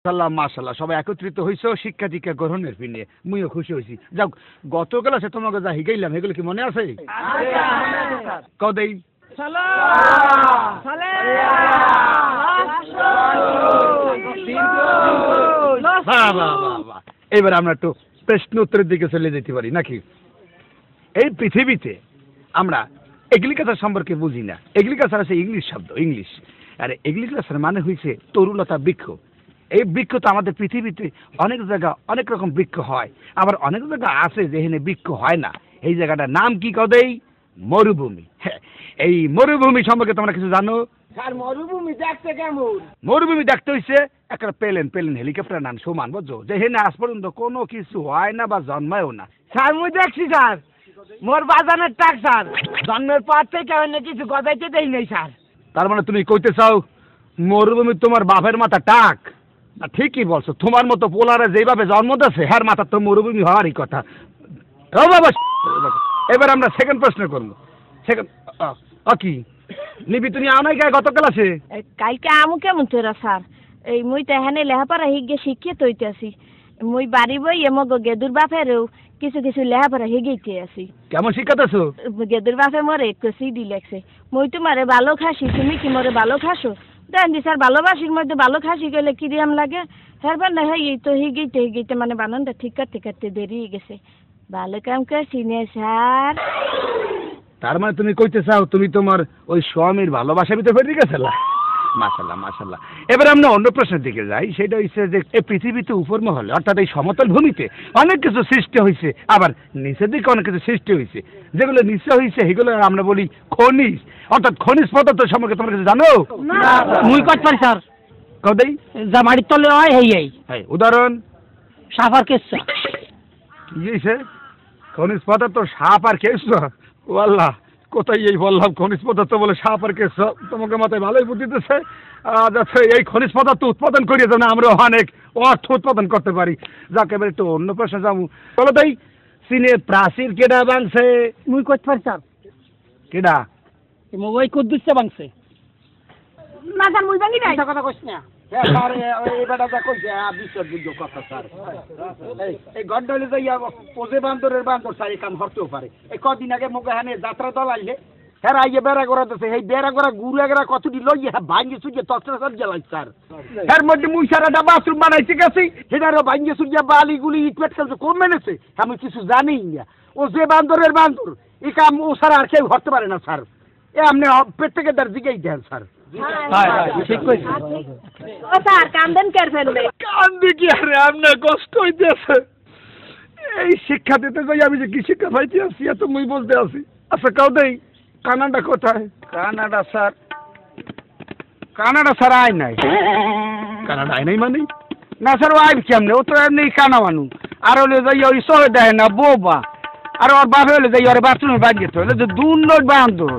সাল্লাম মাশাআল্লাহ সবাই একত্রিত হইছো শিক্ষা দীক্ষা গ্রহণের পিনে মুইও খুশি হইছি। যাও গত ক্লাসে তোমাকে যা হিগাইলাম এগুলো কি মনে আছে? কদেই এবার আমরা একটু প্রশ্ন উত্তরের দিকে চলে যেতে পারি নাকি? এই পৃথিবীতে আমরা এগ্রিকালচার সম্পর্কে বুঝি না। এগ্রিকালচার আছে ইংলিশ শব্দ, ইংলিশ। আর এগ্রিকালচার মানে হয়েছে তরুলতা বৃক্ষ। এই বৃক্ষ তো আমাদের পৃথিবীতে অনেক জায়গা অনেক রকম বৃক্ষ হয়, আবার অনেক জায়গা আছে যেখানে বৃক্ষ হয় না। এই জায়গাটার নাম কি কদেই? মরুভূমি। এই মরুভূমি সম্পর্কে তোমরা কিছু জানো? স্যার মরুভূমি দেখতে কেমন? মরুভূমি দেখতে হইছে একটা প্লেন হেলিকপ্টার নাম সমান, বুঝছো? যেখানে আজ পর্যন্ত কোনো কিছু হয় না বা জন্মায়ও না। স্যার মুই দেখছি স্যার, মোর বাজানের টাক স্যার, জন্মের পর থেকে অন্য কিছু গজাইতে দেই নাই স্যার। তার মানে তুমি কইতে চাও মরুভূমি তোমার বাপের মাথা টাক? ঠিকই বলছো, তোমার মতো পোলারে যেভাবে জন্ম দিয়েছে হ্যার মাথা তো মরুভূমি হওয়ারই কথা। ও বাবা, এবার আমরা সেকেন্ড প্রশ্ন করবো। সেকেন্ড কি নিবি তুমি আও নাই গত ক্লাসে? কালকে আমু কেমন তোরা স্যার? এই মুই তো এখানে লেহাপড়া হিগে শিক্ষিত হইতেছি। মুই বাড়ি বই এমগ গেদুর বাপেরও কিছু কিছু লেহাপড়া হিগেইতে আছি। কেমন শিখাতেছো? গেদুর বাপে মরে একটু সিডি লেখছে, মুই তোমারে ভালো খাসি, তুমি কি মরে ভালো খাসো? দেন দি স্যার ভালোবাসির মধ্যে ভালো খাসি গেলে কি দিয়াম লাগে? হ্যাঁ না হ্যাঁ এই তো হিগেইতে মানে বানানটা ঠিক করতে দেরি গেছে। ভালো কাম করছি নে স্যার। তার মানে তুমি কইতে চাও তুমি তোমার ওই স্বামীর ভালোবাসার ভিতরে ফেলে গেছিলা? মাশাআল্লাহ মাশাআল্লাহ। এবার আমরা অন্য প্রশ্নের দিকে যাই। সেটা হচ্ছে যে এই পৃথিবীতে উপর মহলে অর্থাৎ এই সমতল ভূমিতে অনেক কিছু সৃষ্টি হয়েছে, আবার নিচের দিকে অনেক কিছু সৃষ্টি হয়েছে। যেগুলো নিচে হয়েছে সেগুলো আমরা বলি খনিজ, অর্থাৎ খনিজ পদার্থ সম্পর্কে তোমরা কিছু জানো? মুই কত পারি স্যার। কদেই যা মাটির তলে হয় এই উদাহরণ সাফার কেসা। কি হয়েছে? খনিজ পদার্থ সাপ আর কেঁচো? ওয়াল্লাহ কোথায় এই বললাম খনিজ পদার্থ বলে সাপ আর কেঁচো? তোমাকে মাথায় ভালোই বুদ্ধি দিতেছে। যাচ্ছে এই খনিজ পদার্থ উৎপাদন করিয়ে যেন আমরা অনেক অর্থ উৎপাদন করতে পারি। যাকে এবার একটু অন্য প্রশ্ন যাবো। বলো তাই চীনের প্রাচীর কেডা ভাঙছে? মুই কত পারি স্যার। কেডা? ওই কুদ্দুসে ভাঙছে। না স্যার মুই ভাঙি নাই। কথা কইছ না। এই গন্ডলে যাইয়া পোজে বান্দরের বান্দর সারি কাম হতেও পারে। এই কদিন আগে মুখে হানে যাত্রা দল আইলে হ্যাঁ আইয়ে বেড়া করা দিচ্ছে, এই বেড়া করা গুড়া গেরা কতটি লইয়ে হ্যাঁ ভাঙ্গি সুজিয়ে তসরা সব জ্বালাই স্যার। এর মধ্যে মুই সারাটা বাথরুম বানাইছে গেছি, সেটারও ভাঙ্গি সুজিয়া বালি গুলি ইট পেট খেলছে কোন মেনেছে আমি কিছু জানি না। ও যে বান্দরের বান্দর এই কাম ও সারা আর কেউ হতে পারে না স্যার। এ আপনি পেট থেকে তার দিকেই দেন স্যার। ঠিক কইছি। ও স্যার কান্দেন কেন ফেলবে? কান্দি কি আরে আপনার কষ্ট হইতেছে। এই শিক্ষা দিতে যাই আমি যে কি শিক্ষা পাইতে আসছি এত মুই বলতে আসি। আচ্ছা কাউ দেই কানাডা কোথায়? কানাডা স্যার, কানাডা স্যার আয় নাই। কানাডা আয় নাই মানে? না স্যার ও আইব কেমনে? ও তো এমনি কানা মানু। আর হলে যাই ওই সহে দেয় না বোবা। আর ওর বাপে হলে যাই ওর বাথরুমে বাগিয়ে তো হলে যে দুন লোক বান্ধব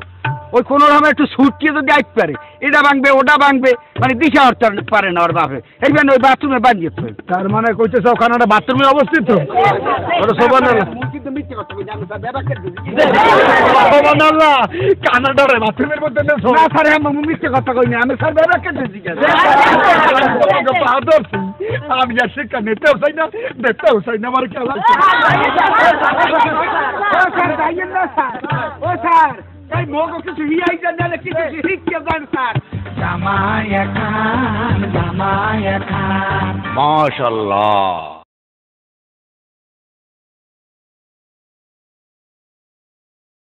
ওই কোনো রকম একটু ছুটকিয়ে যদি আইতে পারে এটা ভাঙবে ওটা ভাঙবে মানে দিশা হতে পারে না ওর বাপে। এই জন্য ওই বাথরুমে বাগিয়ে তো। তার মানে কইতে চাও কানাডা বাথরুমে অবস্থিত? কানাডার বাথরুমের মধ্যে না স্যার আমি মিথ্যে কথা কইনি, আমি স্যার ব্যাপারকে দিছি। আমি আর শিক্ষা নিতেও চাই না দেখতেও চাই না আমার খেলা। ও স্যার এই মগ কিছু হিয়াই জানালে কিছু শিখতে যান স্যার। মাশাআল্লাহ।